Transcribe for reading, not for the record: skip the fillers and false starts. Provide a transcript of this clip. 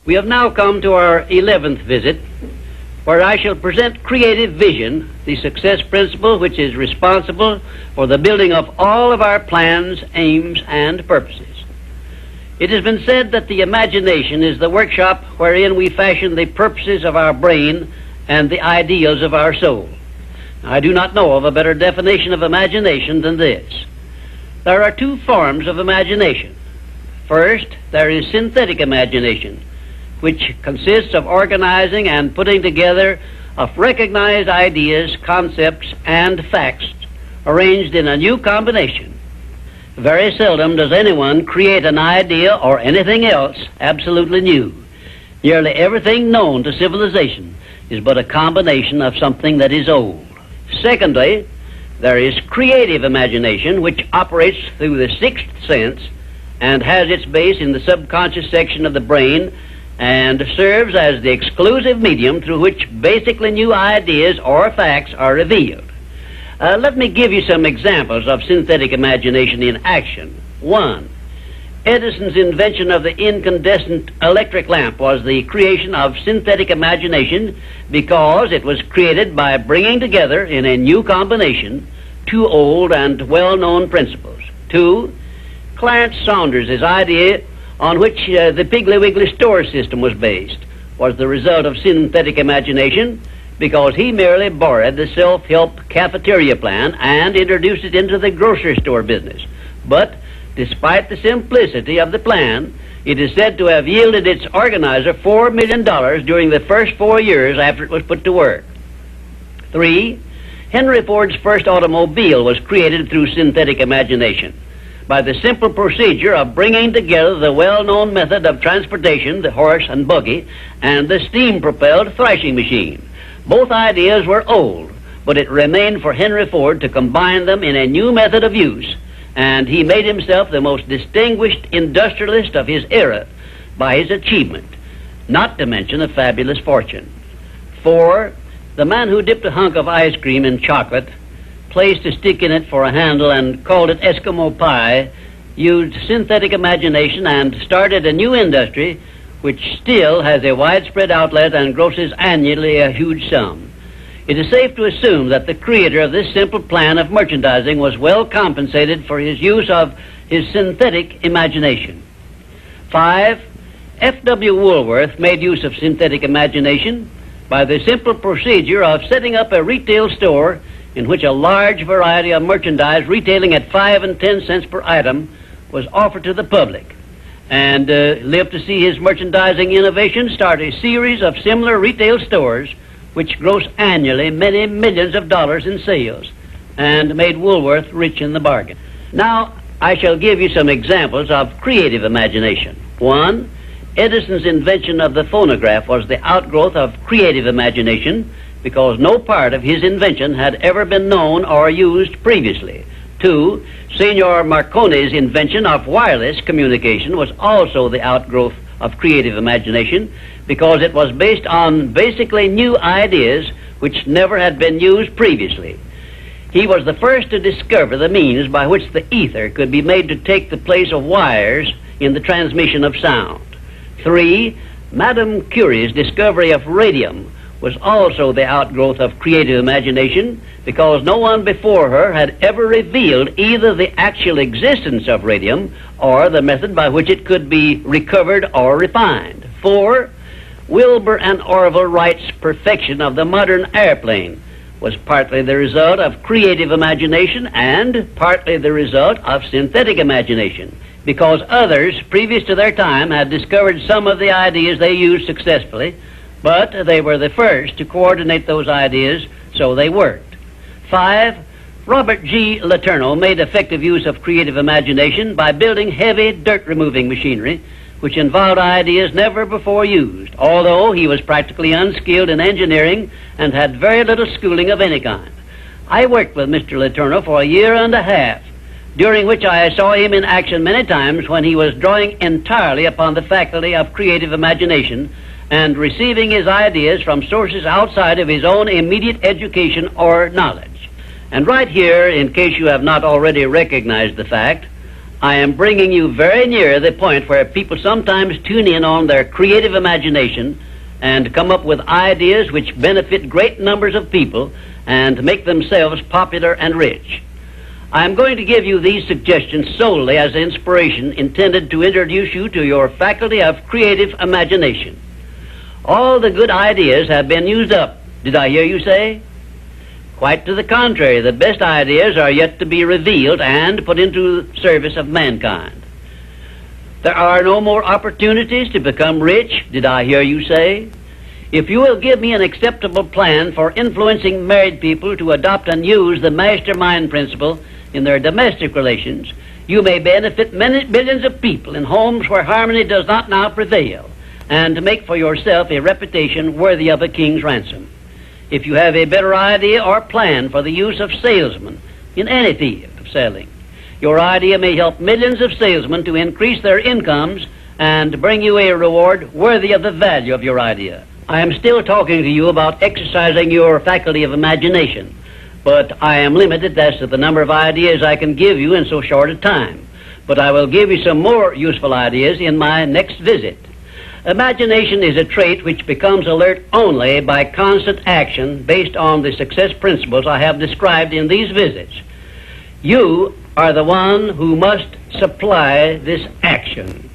We have now come to our 11th visit, where I shall present creative vision, the success principle which is responsible for the building of all of our plans, aims, and purposes. It has been said that the imagination is the workshop wherein we fashion the purposes of our brain and the ideals of our soul. I do not know of a better definition of imagination than this. There are two forms of imagination. First, there is synthetic imagination, which consists of organizing and putting together of recognized ideas, concepts, and facts arranged in a new combination. Very seldom does anyone create an idea or anything else absolutely new. Nearly everything known to civilization is but a combination of something that is old. Secondly, there is creative imagination, which operates through the sixth sense and has its base in the subconscious section of the brain and serves as the exclusive medium through which basically new ideas or facts are revealed. Let me give you some examples of synthetic imagination in action. 1. Edison's invention of the incandescent electric lamp was the creation of synthetic imagination because it was created by bringing together in a new combination two old and well-known principles. 2. Clarence Saunders's idea on which the Piggly Wiggly store system was based was the result of synthetic imagination, because he merely borrowed the self-help cafeteria plan and introduced it into the grocery store business. But despite the simplicity of the plan, it is said to have yielded its organizer $4 million during the first 4 years after it was put to work. 3. Henry Ford's first automobile was created through synthetic imagination by the simple procedure of bringing together the well-known method of transportation, the horse and buggy, and the steam-propelled thrashing machine. Both ideas were old, but it remained for Henry Ford to combine them in a new method of use, and he made himself the most distinguished industrialist of his era by his achievement, not to mention a fabulous fortune. 4. The man who dipped a hunk of ice cream in chocolate, placed a stick in it for a handle, and called it Eskimo pie, used synthetic imagination and started a new industry which still has a widespread outlet and grosses annually a huge sum. It is safe to assume that the creator of this simple plan of merchandising was well compensated for his use of his synthetic imagination. 5. F.W. Woolworth made use of synthetic imagination by the simple procedure of setting up a retail store in which a large variety of merchandise retailing at 5 and 10 cents per item was offered to the public, and lived to see his merchandising innovation start a series of similar retail stores which gross annually many millions of dollars in sales and made Woolworth rich in the bargain. Now, I shall give you some examples of creative imagination. 1. Edison's invention of the phonograph was the outgrowth of creative imagination because no part of his invention had ever been known or used previously. 2. Signor Marconi's invention of wireless communication was also the outgrowth of creative imagination because it was based on basically new ideas which never had been used previously. He was the first to discover the means by which the ether could be made to take the place of wires in the transmission of sound. 3. Madame Curie's discovery of radium was also the outgrowth of creative imagination because no one before her had ever revealed either the actual existence of radium or the method by which it could be recovered or refined. 4. Wilbur and Orville Wright's perfection of the modern airplane was partly the result of creative imagination and partly the result of synthetic imagination, because others previous to their time had discovered some of the ideas they used successfully, but they were the first to coordinate those ideas so they worked. 5. Robert G. Letourneau made effective use of creative imagination by building heavy dirt-removing machinery which involved ideas never before used, although he was practically unskilled in engineering and had very little schooling of any kind. I worked with Mr. Letourneau for a year and a half, during which I saw him in action many times when he was drawing entirely upon the faculty of creative imagination and receiving his ideas from sources outside of his own immediate education or knowledge. And right here, in case you have not already recognized the fact, I am bringing you very near the point where people sometimes tune in on their creative imagination and come up with ideas which benefit great numbers of people and make themselves popular and rich. I am going to give you these suggestions solely as inspiration intended to introduce you to your faculty of creative imagination. All the good ideas have been used up, did I hear you say? Quite to the contrary, the best ideas are yet to be revealed and put into service of mankind. There are no more opportunities to become rich, did I hear you say? If you will give me an acceptable plan for influencing married people to adopt and use the mastermind principle in their domestic relations, you may benefit many billions of people in homes where harmony does not now prevail, and to make for yourself a reputation worthy of a king's ransom. If you have a better idea or plan for the use of salesmen in any field of selling, your idea may help millions of salesmen to increase their incomes and bring you a reward worthy of the value of your idea. I am still talking to you about exercising your faculty of imagination, but I am limited as to the number of ideas I can give you in so short a time. But I will give you some more useful ideas in my next visit. Imagination is a trait which becomes alert only by constant action based on the success principles I have described in these visits. You are the one who must supply this action.